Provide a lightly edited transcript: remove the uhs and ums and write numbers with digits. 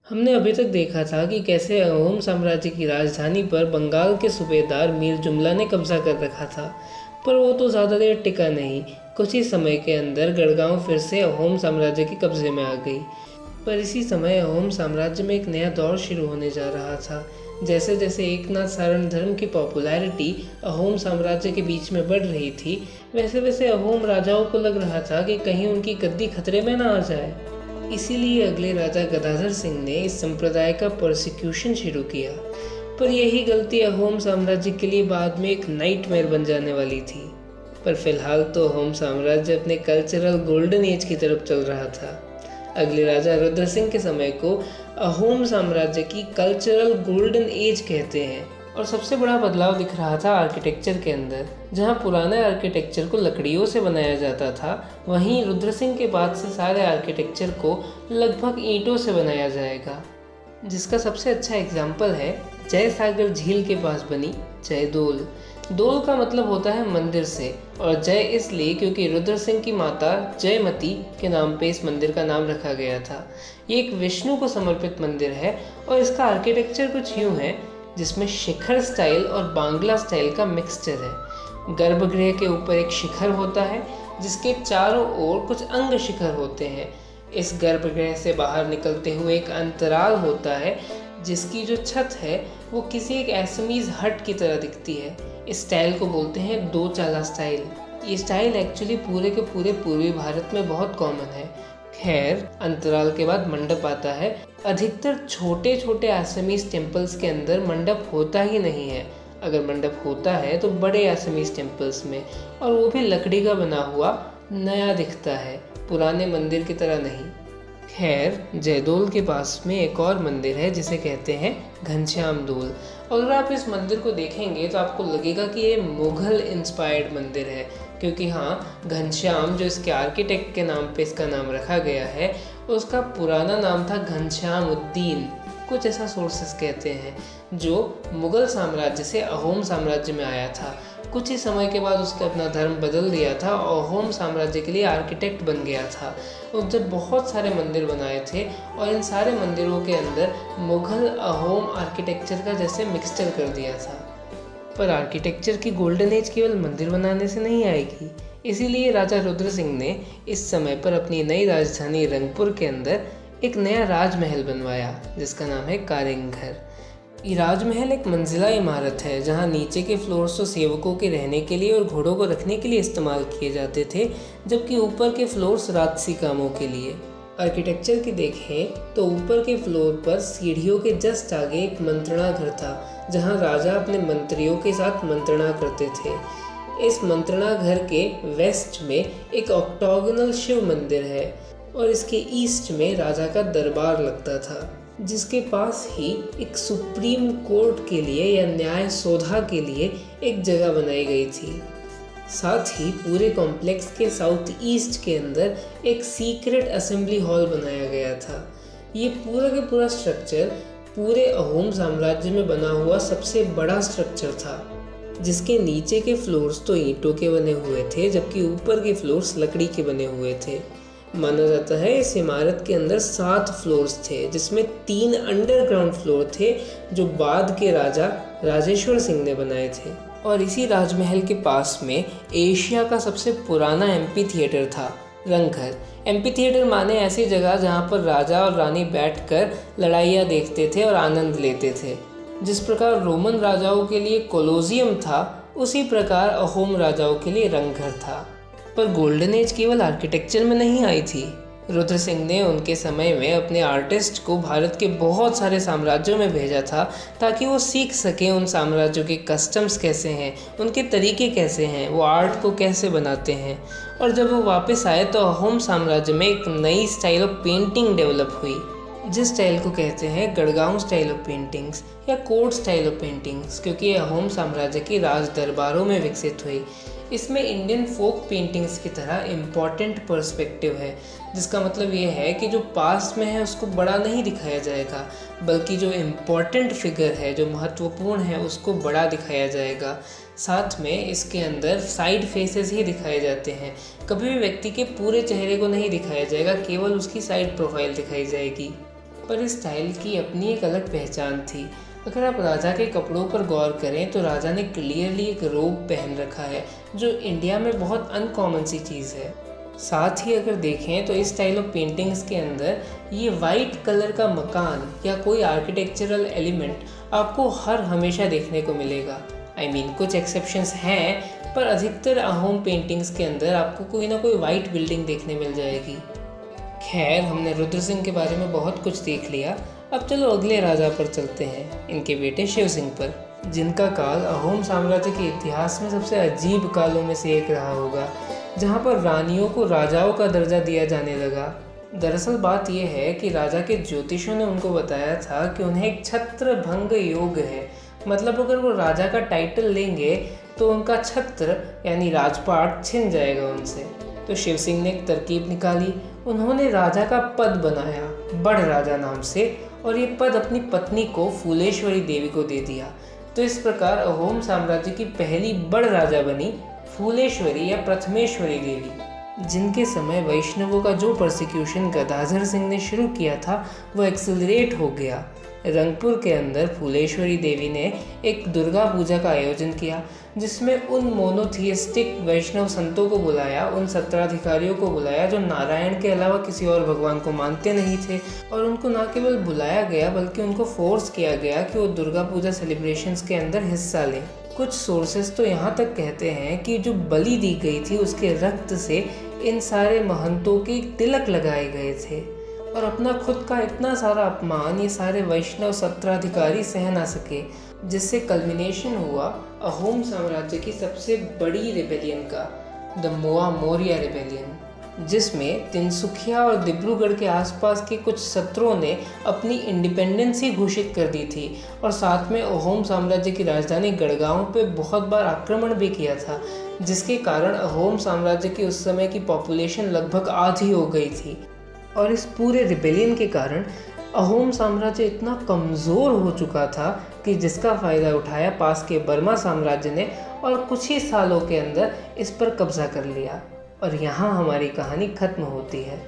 हमने अभी तक देखा था कि कैसे अहोम साम्राज्य की राजधानी पर बंगाल के सूबेदार मीर जुमला ने कब्जा कर रखा था, पर वो तो ज़्यादा देर टिका नहीं। कुछ ही समय के अंदर गढ़गांव फिर से अहोम साम्राज्य के कब्जे में आ गई। पर इसी समय अहोम साम्राज्य में एक नया दौर शुरू होने जा रहा था। जैसे जैसे एकनाथ सारण धर्म की पॉपुलैरिटी अहोम साम्राज्य के बीच में बढ़ रही थी, वैसे वैसे अहोम राजाओं को लग रहा था कि कहीं उनकी गद्दी खतरे में ना आ जाए। इसीलिए अगले राजा गदाधर सिंह ने इस संप्रदाय का प्रोसिक्यूशन शुरू किया। पर यही गलती अहोम साम्राज्य के लिए बाद में एक नाइटमेयर बन जाने वाली थी। पर फिलहाल तो अहोम साम्राज्य अपने कल्चरल गोल्डन एज की तरफ चल रहा था। अगले राजा रुद्र सिंह के समय को अहोम साम्राज्य की कल्चरल गोल्डन एज कहते हैं। और सबसे बड़ा बदलाव दिख रहा था आर्किटेक्चर के अंदर। जहां पुराने आर्किटेक्चर को लकड़ियों से बनाया जाता था, वहीं रुद्र सिंह के बाद से सारे आर्किटेक्चर को लगभग ईंटों से बनाया जाएगा। जिसका सबसे अच्छा एग्जाम्पल है जय सागर झील के पास बनी जयदोल। दोल का मतलब होता है मंदिर से, और जय इसलिए क्योंकि रुद्र सिंह की माता जयमती के नाम पे इस मंदिर का नाम रखा गया था। ये एक विष्णु को समर्पित मंदिर है और इसका आर्किटेक्चर कुछ यूँ है जिसमें शिखर स्टाइल और बांग्ला स्टाइल का मिक्सचर है। गर्भगृह के ऊपर एक शिखर होता है जिसके चारों ओर कुछ अंग शिखर होते हैं। इस गर्भगृह से बाहर निकलते हुए एक अंतराल होता है जिसकी जो छत है वो किसी एक एसमीज हट की तरह दिखती है। इस स्टाइल को बोलते हैं दो चाला स्टाइल। ये स्टाइल एक्चुअली पूरे के पूरे पूर्वी भारत में बहुत कॉमन है। खैर, अंतराल के बाद मंडप आता है। अधिकतर छोटे छोटे आसामीज टेम्पल्स के अंदर मंडप होता ही नहीं है। अगर मंडप होता है तो बड़े आसामीज टेम्पल्स में, और वो भी लकड़ी का बना हुआ नया दिखता है, पुराने मंदिर की तरह नहीं। खैर, जयदोल के पास में एक और मंदिर है जिसे कहते हैं घनश्याम दोल। और अगर आप इस मंदिर को देखेंगे तो आपको लगेगा कि ये मुगल इंस्पायर्ड मंदिर है, क्योंकि हाँ, घनश्याम जो इसके आर्किटेक्ट के नाम पे इसका नाम रखा गया है, उसका पुराना नाम था घनश्याम उद्दीन, कुछ ऐसा सोर्सेस कहते हैं, जो मुगल साम्राज्य से अहोम साम्राज्य में आया था। कुछ ही समय के बाद उसने अपना धर्म बदल दिया था और अहोम साम्राज्य के लिए आर्किटेक्ट बन गया था। उसने बहुत सारे मंदिर बनाए थे और इन सारे मंदिरों के अंदर मुगल अहोम आर्किटेक्चर का जैसे मिक्सचर कर दिया था। पर आर्किटेक्चर की गोल्डन एज केवल मंदिर बनाने से नहीं आएगी। इसीलिए राजा रुद्र सिंह ने इस समय पर अपनी नई राजधानी रंगपुर के अंदर एक नया राजमहल बनवाया जिसका नाम है कारेंघर। ये राजमहल एक मंजिला इमारत है जहां नीचे के फ्लोर्स तो सेवकों के रहने के लिए और घोड़ों को रखने के लिए इस्तेमाल किए जाते थे, जबकि ऊपर के फ्लोर्स राजसी कामों के लिए। आर्किटेक्चर की देखें तो ऊपर के फ्लोर पर सीढ़ियों के जस्ट आगे एक मंत्रणा घर था जहां राजा अपने मंत्रियों के साथ मंत्रणा करते थे। इस मंत्रणा घर के वेस्ट में एक ऑक्टोगोनल शिव मंदिर है और इसके ईस्ट में राजा का दरबार लगता था, जिसके पास ही एक सुप्रीम कोर्ट के लिए या न्याय सौधा के लिए एक जगह बनाई गई थी। साथ ही पूरे कॉम्प्लेक्स के साउथ ईस्ट के अंदर एक सीक्रेट असेंबली हॉल बनाया गया था। ये पूरा के पूरा स्ट्रक्चर पूरे अहोम साम्राज्य में बना हुआ सबसे बड़ा स्ट्रक्चर था, जिसके नीचे के फ्लोर्स तो ईंटों के बने हुए थे जबकि ऊपर के फ्लोर्स लकड़ी के बने हुए थे। माना जाता है इस इमारत के अंदर 7 फ्लोर्स थे, जिसमें 3 अंडरग्राउंड फ्लोर थे जो बाद के राजा राजेश्वर सिंह ने बनाए थे। और इसी राजमहल के पास में एशिया का सबसे पुराना एम्पी थिएटर था, रंगघर। एम्पी थिएटर माने ऐसी जगह जहाँ पर राजा और रानी बैठकर लड़ाइयाँ देखते थे और आनंद लेते थे। जिस प्रकार रोमन राजाओं के लिए कोलोजियम था, उसी प्रकार अहोम राजाओं के लिए रंगघर था। पर गोल्डन एज केवल आर्किटेक्चर में नहीं आई थी। रुद्र सिंह ने उनके समय में अपने आर्टिस्ट को भारत के बहुत सारे साम्राज्यों में भेजा था ताकि वो सीख सकें उन साम्राज्यों के कस्टम्स कैसे हैं, उनके तरीके कैसे हैं, वो आर्ट को कैसे बनाते हैं। और जब वो वापस आए तो अहोम साम्राज्य में एक नई स्टाइल ऑफ पेंटिंग डेवलप हुई, जिस स्टाइल को कहते हैं गढ़गांव स्टाइल ऑफ पेंटिंग्स या कोर्ट स्टाइल ऑफ पेंटिंग्स, क्योंकि ये अहोम साम्राज्य की राज दरबारों में विकसित हुई। इसमें इंडियन फोक पेंटिंग्स की तरह इम्पॉर्टेंट पर्सपेक्टिव है, जिसका मतलब ये है कि जो पास में है उसको बड़ा नहीं दिखाया जाएगा, बल्कि जो इम्पॉर्टेंट फिगर है, जो महत्वपूर्ण है, उसको बड़ा दिखाया जाएगा। साथ में इसके अंदर साइड फेसेस ही दिखाए जाते हैं। कभी भी व्यक्ति के पूरे चेहरे को नहीं दिखाया जाएगा, केवल उसकी साइड प्रोफाइल दिखाई जाएगी। पर इस स्टाइल की अपनी एक अलग पहचान थी। अगर आप राजा के कपड़ों पर गौर करें तो राजा ने क्लियरली एक रोब पहन रखा है, जो इंडिया में बहुत अनकॉमन सी चीज़ है। साथ ही अगर देखें तो इस स्टाइल ऑफ पेंटिंग्स के अंदर ये वाइट कलर का मकान या कोई आर्किटेक्चरल एलिमेंट आपको हमेशा देखने को मिलेगा। कुछ एक्सेप्शंस हैं, पर अधिकतर अहोम पेंटिंग्स के अंदर आपको कोई ना कोई वाइट बिल्डिंग देखने मिल जाएगी। खैर, हमने रुद्र सिंह के बारे में बहुत कुछ देख लिया। अब चलो अगले राजा पर चलते हैं, इनके बेटे शिव सिंह पर, जिनका काल अहोम साम्राज्य के इतिहास में सबसे अजीब कालों में से एक रहा होगा, जहाँ पर रानियों को राजाओं का दर्जा दिया जाने लगा। दरअसल बात यह है कि राजा के ज्योतिषों ने उनको बताया था कि उन्हें एक छत्र भंग योग है, मतलब अगर वो राजा का टाइटल लेंगे तो उनका छत्र यानी राजपाट छिन जाएगा उनसे। तो शिव सिंह ने एक तरकीब निकाली। उन्होंने राजा का पद बनाया बड़ राजा नाम से, और ये पद अपनी पत्नी को फूलेश्वरी देवी को दे दिया। तो इस प्रकार अहोम साम्राज्य की पहली बड़ राजा बनी फूलेश्वरी या प्रथमेश्वरी देवी, जिनके समय वैष्णवों का जो परसिक्यूशन गदाधर सिंह ने शुरू किया था वो एक्सेलरेट हो गया। रंगपुर के अंदर फूलेश्वरी देवी ने एक दुर्गा पूजा का आयोजन किया, जिसमें उन मोनोथियस्टिक वैष्णव संतों को बुलाया, उन सत्राधिकारियों को बुलाया जो नारायण के अलावा किसी और भगवान को मानते नहीं थे। और उनको न केवल बुलाया गया बल्कि उनको फोर्स किया गया कि वो दुर्गा पूजा सेलिब्रेशंस के अंदर हिस्सा लें। कुछ सोर्सेस तो यहाँ तक कहते हैं कि जो बलि दी गई थी उसके रक्त से इन सारे महंतों के तिलक लगाए गए थे, और अपना खुद का इतना सारा अपमान ये सारे वैष्णव सत्राधिकारी सह ना सके, जिससे कल्मिनेशन हुआ अहोम साम्राज्य की सबसे बड़ी रिबेलियन का, द मोआ मोरिया रिबेलियन, जिसमें तिनसुकिया और डिब्रूगढ़ के आसपास के कुछ सत्रों ने अपनी इंडिपेंडेंस ही घोषित कर दी थी, और साथ में अहोम साम्राज्य की राजधानी गढ़गांव पे बहुत बार आक्रमण भी किया था, जिसके कारण अहोम साम्राज्य की उस समय की पॉपुलेशन लगभग आधी हो गई थी। और इस पूरे रिबेलियन के कारण अहोम साम्राज्य इतना कमज़ोर हो चुका था कि जिसका फ़ायदा उठाया पास के बर्मा साम्राज्य ने, और कुछ ही सालों के अंदर इस पर कब्जा कर लिया। और यहाँ हमारी कहानी ख़त्म होती है।